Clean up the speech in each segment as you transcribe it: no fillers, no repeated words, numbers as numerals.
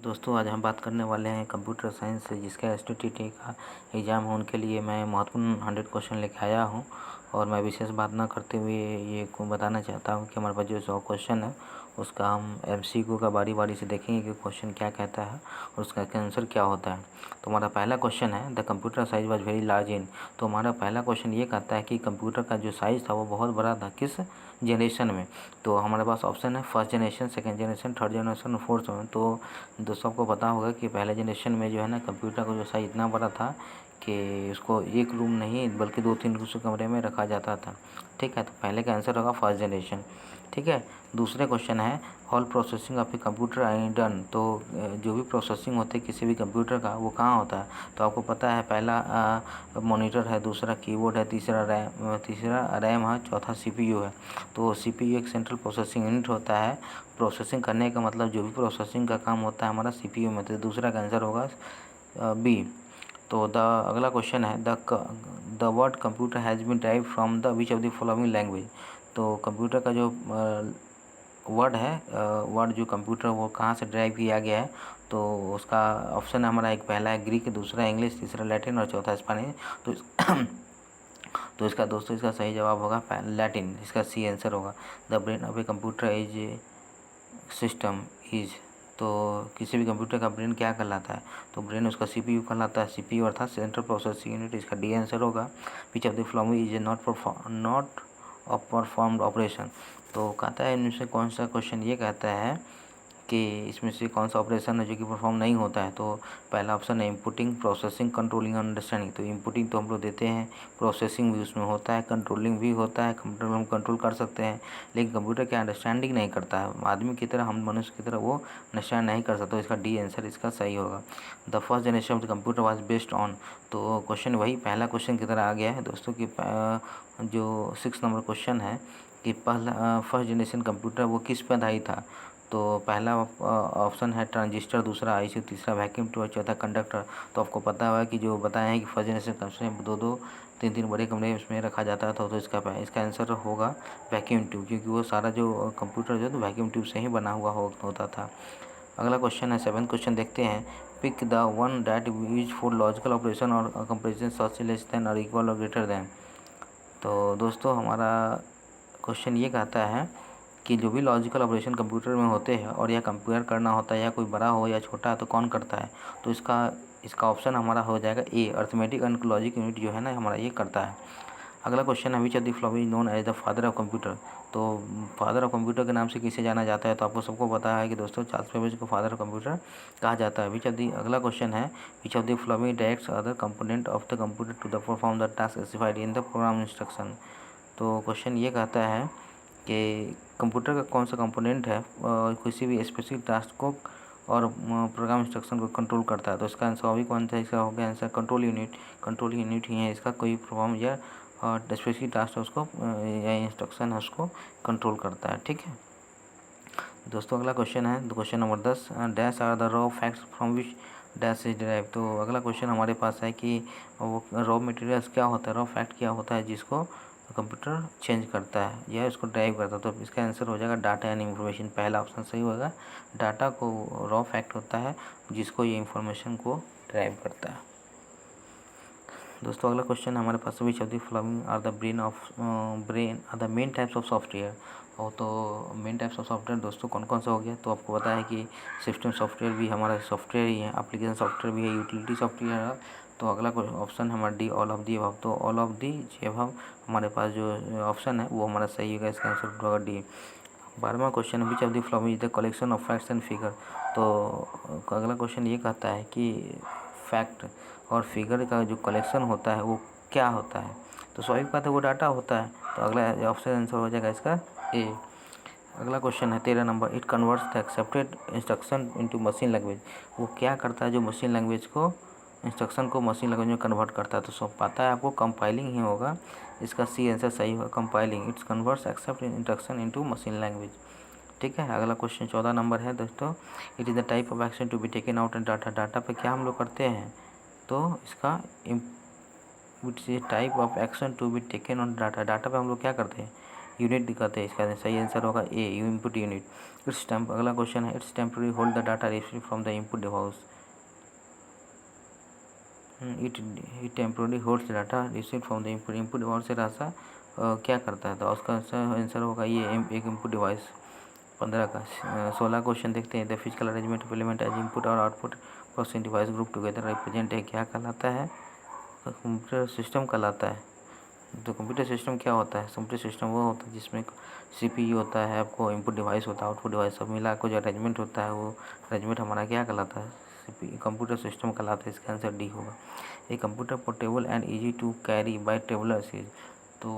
दोस्तों आज हम बात करने वाले हैं कंप्यूटर साइंस से जिसका एसटीटीटी का एग्ज़ाम है उनके लिए मैं महत्वपूर्ण 100 क्वेश्चन लेके आया हूं। और मैं विशेष बात ना करते हुए ये को बताना चाहता हूं कि हमारे पास जो 100 क्वेश्चन है उसका हम एमसीक्यू का बारी बारी से देखेंगे कि क्वेश्चन क्या कहता है और उसका आंसर क्या होता है। तो हमारा पहला क्वेश्चन है the computer size was very large in. तो हमारा पहला क्वेश्चन ये कहता है कि कंप्यूटर का जो साइज़ था वो बहुत बड़ा था किस जनरेशन में। तो हमारे पास ऑप्शन है first generation, second generation, third generation और फोर्थ जनरेशन। तो दोस्तों आपको पता होगा कि पहले जनरेशन में जो है ना कंप्यूटर का जो साइज इतना बड़ा था कि उसको एक रूम नहीं बल्कि 2-3 दूसरे कमरे में रखा जाता था। ठीक है, तो पहले का आंसर होगा फर्स्ट जनरेशन। ठीक है, दूसरे क्वेश्चन है all processing of a computer I done. तो जो भी प्रोसेसिंग होती है किसी भी कंप्यूटर का वो कहाँ होता है। तो आपको पता है पहला मॉनिटर है, दूसरा कीबोर्ड है, तीसरा रैम है, चौथा सीपीयू है। तो सीपीयू एक सेंट्रल प्रोसेसिंग यूनिट होता है। प्रोसेसिंग करने का मतलब जो भी प्रोसेसिंग का काम होता है हमारा सीपीयू में। तो दूसरा का आंसर होगा बी। तो द अगला क्वेश्चन है the word computer has been derived from the which of the following language. तो कंप्यूटर का जो वर्ड है वर्ड जो कंप्यूटर वो कहाँ से ड्राइव किया गया है। तो उसका ऑप्शन है हमारा एक पहला है ग्रीक, दूसरा इंग्लिश, तीसरा लैटिन और चौथा स्पेनिश। तो तो इसका दोस्तों इसका सही जवाब होगा लैटिन। इसका सी आंसर होगा the brain of a computer is system is. तो किसी भी कंप्यूटर का ब्रेन क्या कहलाता है। तो ब्रेन उसका सीपीयू कहलाता है। सीपीयू अर्थात सेंट्रल प्रोसेसिंग यूनिट। इसका डी आंसर होगा विच of the following is not performed operation. तो कहता है इनमें से कौन सा क्वेश्चन ये कहता है कि इसमें से कौन सा ऑपरेशन है जो कि परफॉर्म नहीं होता है। तो पहला ऑप्शन है इनपुटिंग, प्रोसेसिंग, कंट्रोलिंग और अंडरस्टैंडिंग। तो इनपुटिंग तो हम लोग देते हैं, प्रोसेसिंग भी उसमें होता है, कंट्रोलिंग भी होता है। कंप्यूटर हम कंट्रोल कर सकते हैं लेकिन कंप्यूटर क्या अंडरस्टैंडिंग नहीं करता है। आदमी की तरह, हम मनुष्य की तरह वो अंडरस्टैंड नहीं कर सकता। तो इसका डी आंसर इसका सही होगा the first generation of the computer was based on. तो क्वेश्चन वही पहला क्वेश्चन की तरह आ गया है दोस्तों की जो 6 नंबर क्वेश्चन है कि पहला फर्स्ट जनरेशन कंप्यूटर वो किस पे आधारित था। तो पहला ऑप्शन है ट्रांजिस्टर, दूसरा आईसी, तीसरा वैक्यूम ट्यूब और चौथा कंडक्टर। तो आपको पता हुआ कि जो बताया है कि फर्स्ट जनरेशन कंप्यूटर 2-2, 3-3 बड़े कमरे उसमें रखा जाता था। तो इसका आंसर होगा वैक्यूम ट्यूब, क्योंकि वो सारा जो कंप्यूटर जो है तो वैक्यूम ट्यूब से ही बना हुआ होता था। अगला क्वेश्चन है 7th क्वेश्चन देखते हैं pick the one that use for logical operation और कंपेरिजन सच लेस देन और इक्वल और ग्रेटर देन। तो दोस्तों हमारा क्वेश्चन ये कहता है कि जो भी लॉजिकल ऑपरेशन कंप्यूटर में होते हैं और यह कंपेयर करना होता है या कोई बड़ा हो या छोटा है तो कौन करता है। तो इसका ऑप्शन हमारा हो जाएगा ए, अर्थमेटिक एंड लॉजिक यूनिट जो है ना हमारा ये करता है। अगला क्वेश्चन है which of the following known as the father of computer. तो फादर ऑफ कंप्यूटर के नाम से किसे जाना जाता है। तो आपको सबको पता है कि दोस्तों चार्ल्स बेबेज को फादर ऑफ कंप्यूटर कहा जाता है। विच ऑफ द अगला क्वेश्चन है which of the following directs other component of the computer to the perform the task specified in the program instruction. तो क्वेश्चन ये कहता है कि कंप्यूटर का कौन सा कंपोनेंट है किसी भी स्पेसिफिक टास्क को और प्रोग्राम इंस्ट्रक्शन को कंट्रोल करता है। तो इसका आंसर अभी कौन सा इसका हो गया answer control unit. Control unit ही है इसका कोई प्रोग्राम या स्पेसिफिक टास्क है उसको या इंस्ट्रक्शन है उसको कंट्रोल करता है। ठीक है दोस्तों, अगला क्वेश्चन है question number 10 dash are the raw facts from which dash is derive. तो अगला क्वेश्चन हमारे पास है कि वो रॉ मटेरियल्स क्या होता है, रॉ फैक्ट क्या होता है जिसको कंप्यूटर चेंज करता है या इसको ड्राइव करता है। तो इसका आंसर हो जाएगा डाटा एंड इन्फॉर्मेशन। पहला ऑप्शन सही होगा, डाटा को रॉ फैक्ट होता है जिसको ये इन्फॉर्मेशन को ड्राइव करता है। दोस्तों अगला क्वेश्चन हमारे पास which of the following are the brain are the main types of software. और तो मेन टाइप्स ऑफ सॉफ्टवेयर दोस्तों कौन कौन सा हो गया। तो आपको पता है कि सिस्टम सॉफ्टवेयर भी हमारा सॉफ्टवेयर ही है, एप्लीकेशन सॉफ्टवेयर भी है, यूटिलिटी सॉफ्टवेयर है। तो अगला ऑप्शन हमारा D all of the above. तो ऑल ऑफ दी अबव हमारे पास जो ऑप्शन है वो हमारा सही होगा, इसका आंसर होगा डी। 12वां question which of the following is the collection of facts and figure. तो अगला क्वेश्चन ये कहता है कि फैक्ट और फिगर का जो कलेक्शन होता है वो क्या होता है। तो स्वाभाविक बात है वो डाटा होता है। तो अगला ऑप्शन आंसर हो जाएगा इसका ए। अगला क्वेश्चन है 13 number it converts the accepted instruction into machine language. वो क्या करता है जो मशीन लैंग्वेज को इंस्ट्रक्शन को मशीन लैंग्वेज में कन्वर्ट करता है। तो सब पता है आपको कंपाइलिंग ही होगा, इसका सी आंसर सही होगा compiling. It's converts accept instruction into machine language. ठीक है, अगला क्वेश्चन 14 नंबर है दोस्तों it is the type of action to be taken out and data. Data पे क्या हम लोग करते हैं। तो इसका it's a type of action to be taken on data. Data पे हम लोग क्या करते हैं, यूनिट दिखाते हैं। इसका सही आंसर होगा ए, इनपुट यूनिट। इट्स टेम्प अगला क्वेश्चन है, it's temporary hold the data received from the input device. It temporary holds data received from the input device से रास्ता क्या करता है, तो उसका आंसर होगा ये एक इनपुट डिवाइस। 15 का 16 क्वेश्चन देखते हैं। The physical arrangement of element as input और output processing device group together represent है, क्या कहलाता है, कंप्यूटर सिस्टम कहलाता है। तो कंप्यूटर सिस्टम क्या होता है, कंप्यूटर सिस्टम वो होता है जिसमें सीपीयू होता है, आपको इनपुट डिवाइस होता है, आउटपुट डिवाइस, सब मिला को जो अरेंजमेंट होता है वो अरेंजमेंट हमारा क्या कहलाता है, कंप्यूटर सिस्टम कहलाता है। इसका आंसर डी होगा। A computer portable and easy to carry by travellers. तो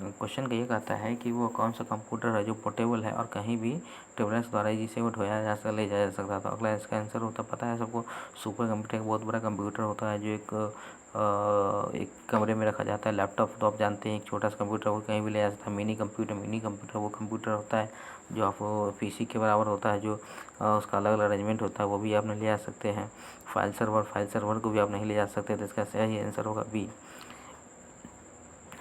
क्वेश्चन का ये कहता है कि वो कौन सा कंप्यूटर है जो पोर्टेबल है और कहीं भी ट्रेवलर्स द्वारा इजी से वो ढोया जा सकता, ले जाया जा सकता था। अगला इसका आंसर होता, पता है सबको, सुपर कंप्यूटर एक बहुत बड़ा कंप्यूटर होता है जो एक कमरे में रखा जाता है। लैपटॉप तो आप जानते हैं एक छोटा सा कंप्यूटर, वो कहीं भी ले जा सकता है। मिनी कंप्यूटर वो कंप्यूटर होता है जो आप पीसी के बराबर होता है, जो उसका अलग अलग अरेंजमेंट होता है, वो भी आप नहीं ले जा सकते हैं। फाइल सर्वर को भी आप नहीं ले जा सकते, तो इसका सही आंसर होगा बी।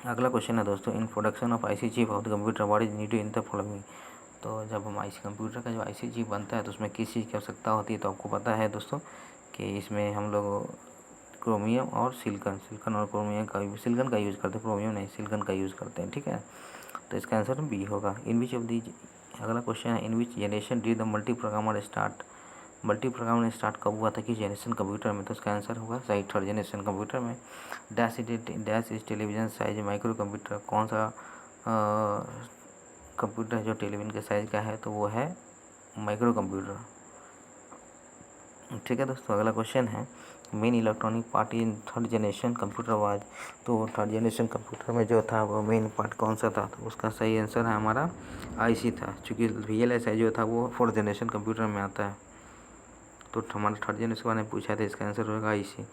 अगला क्वेश्चन है दोस्तों, in production of IC chip off the computer what is needed in the following. तो जब हम आईसी कंप्यूटर का जो आईसी चिप बनता है तो उसमें किस चीज़ की आवश्यकता होती है, तो आपको पता है दोस्तों कि इसमें हम लोग क्रोमियम और सिलिकन और क्रोमियम का सिलिकन का यूज़ करते हैं, क्रोमियम नहीं सिलिकन का यूज़ करते हैं, ठीक है। तो इसका आंसर बी होगा। इन विच ऑफ दी, अगला क्वेश्चन है, in which generation did the multiprogrammer start कब हुआ था, किस जनरेशन कंप्यूटर में, तो इसका आंसर होगा सही, थर्ड जनरेशन कंप्यूटर में। Dash is television size micro computer, कौन सा कंप्यूटर जो टेलीविजन के साइज़ का है, तो वो है माइक्रो कंप्यूटर, ठीक है दोस्तों। अगला क्वेश्चन है, main electronic part in third generation computer was, तो थर्ड जनरेशन कंप्यूटर में जो था वो मेन पार्ट कौन सा था, तो उसका सही आंसर है हमारा आईसी था, क्योंकि VLSI जो था वो फोर्थ जनरेशन कंप्यूटर में आता है। तो हमारा थर्ड जनरेशन वाले पूछा था, इसका आंसर होगा IC.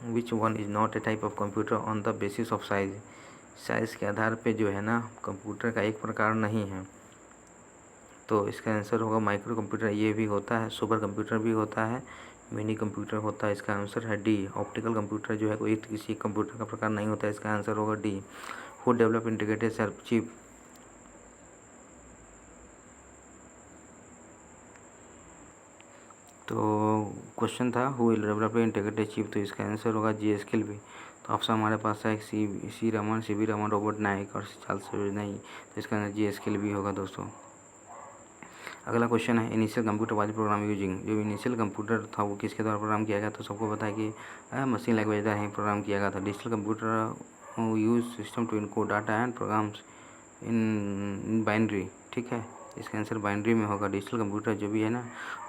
Which one is not a type of computer on the basis of size के आधार पे जो है ना कंप्यूटर का एक प्रकार नहीं है, तो इसका आंसर होगा माइक्रो कंप्यूटर। ये भी होता है, सुपर कंप्यूटर भी होता है, मिनी कंप्यूटर होता है, इसका आंसर है डी। ऑप्टिकल कंप्यूटर जो है कोई किसी कंप्यूटर का प्रकार नहीं होता है, इसका आंसर होगा D. Who develop integrated circuit chip, तो क्वेश्चन था हु डेवलप इंटीग्रेटेड चिप, तो इसका आंसर होगा GSKL भी। तो ऑप्शन हमारे पास है सी वी रमन, रॉबर्ट नाइक और चार्ल्स नहीं, तो इसका आंसर GSKL भी होगा दोस्तों। अगला क्वेश्चन है, initial computer was program using, जो इनिशियल कंप्यूटर था वो किसके द्वारा प्रोग्राम किया गया, तो सबको पता है कि मशीन लैंग्वेज द्वारा ही प्रोग्राम किया गया था। Digital computer use system to encode data and programs in binary, ठीक है, इसका आंसर बाइनरी में होगा। डिजिटल कंप्यूटर जो भी है ना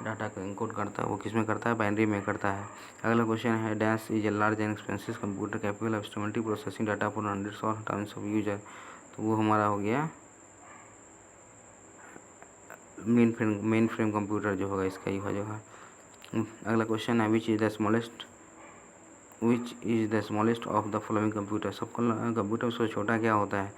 डाटा को इनकोड करता है वो किस में करता है, बाइनरी में करता है। अगला क्वेश्चन है, dash is a large and expensive computer capable of instrumentally processing data for hundreds or times of user, तो वो हमारा हो गया मेन फ्रेम कंप्यूटर जो होगा, इसका ही हो जाएगा। अगला क्वेश्चन है, which is the smallest of the following computer, सबको कंप्यूटर उससे छोटा क्या होता है,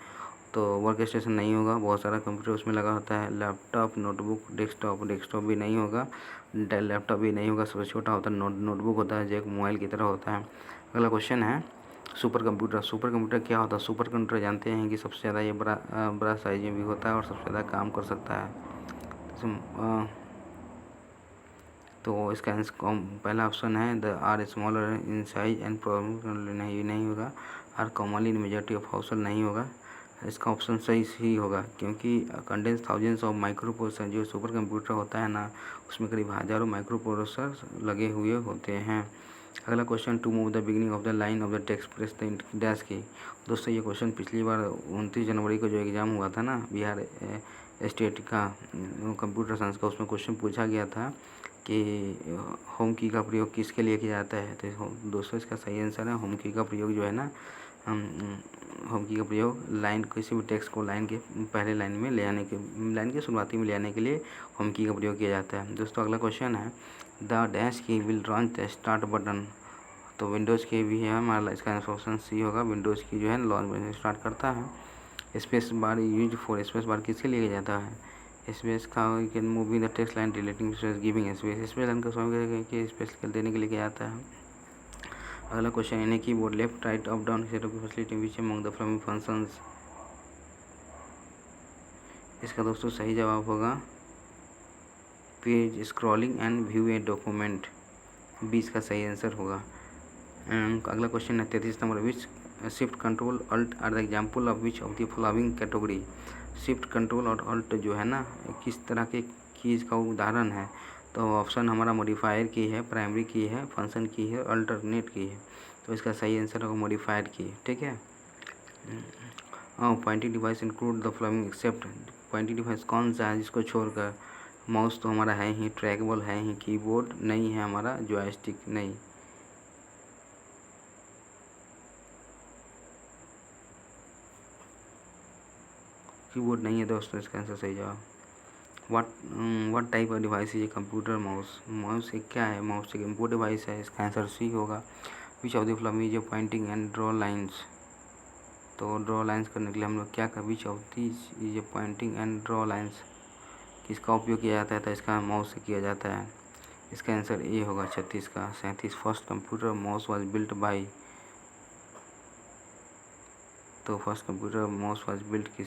तो वर्क स्टेशन नहीं होगा, बहुत सारा कंप्यूटर उसमें लगा होता है। लैपटॉप, नोटबुक, डेस्कटॉप भी नहीं होगा, लैपटॉप भी नहीं होगा, सबसे छोटा होता है नोटबुक होता है, जो एक मोबाइल की तरह होता है। अगला क्वेश्चन है, सुपर कंप्यूटर क्या होता है, सुपर कंप्यूटर जानते हैं कि सबसे ज़्यादा ये बड़ा साइज में भी होता है और सबसे ज़्यादा काम कर सकता है। तो इसका पहला ऑप्शन है the are smaller in size and problem, नहीं होगा। Are commonly in majority of household नहीं होगा, इसका ऑप्शन सही होगा, क्योंकि condense thousands of microprocessor, जो सुपर कंप्यूटर होता है ना उसमें करीब हज़ारों माइक्रो प्रोसेसर लगे हुए होते हैं। अगला question, to move the beginning of the line of the text press the dash key, दोस्तों ये क्वेश्चन पिछली बार 29 जनवरी को जो एग्ज़ाम हुआ था ना बिहार स्टेट का कंप्यूटर साइंस का, उसमें क्वेश्चन पूछा गया था कि होम की का प्रयोग किसके लिए किया जाता है, तो दोस्तों इसका सही आंसर है होम की का प्रयोग जो है ना, होम की का प्रयोग लाइन किसी भी टेक्स्ट को लाइन के पहले लाइन में ले आने के, लाइन के शुरुआती में ले आने के लिए होम की का प्रयोग किया जाता है। दोस्तों अगला क्वेश्चन है, द डैश की will launch the start button, तो विंडोज़ की भी है हमारा, इसका ऑप्शन सी होगा। विंडोज़ की जो है लॉन्च बटन स्टार्ट करता है। Space bar use for, space bar किसके लिए जाता है, स्पेस का can moving the text line deleting space giving space, space line का स्वामी के स्पेस देने के लिए क्या जाता है। अगला क्वेश्चन है, keyboard left right up down setup की facility which among the following functions, इसका दोस्तों सही जवाब होगा page scrolling and view a document, 20 का सही आंसर होगा। अगला क्वेश्चन है 33 number, which shift control alt are the example of which of the following category. Shift control और अल्ट जो है ना, किस तरह के कीज़ का उदाहरण है। तो ऑप्शन हमारा मॉडिफायर की है, प्राइमरी की है, फंक्शन की है, अल्टरनेट की है। तो इसका सही आंसर होगा मॉडिफायर की, ठीक है। Pointing device include the following except, pointing device कौन सा है जिसको छोड़कर। माउस तो हमारा है ही, ट्रैकेबल है ही, कीबोर्ड नहीं है हमारा, जॉयस्टिक नहीं। कीबोर्ड नहीं है दोस्तों इसका आंसर सही जवाब। व्हाट टाइप ऑफ डिवाइस है ये कंप्यूटर माउस, माउस एक क्या है, माउस एक इनपुट डिवाइस है, इसका आंसर सी होगा। विच of the following is pointing and draw lines, तो ड्रॉ लाइन्स करने के लिए हम लोग क्या कर, which of these is pointing and draw lines किसका उपयोग किया जाता है, तो इसका माउस से किया जाता है। इसका आंसर ए होगा 36 का। 37 first computer mouse was built by, तो first computer mouse was built किस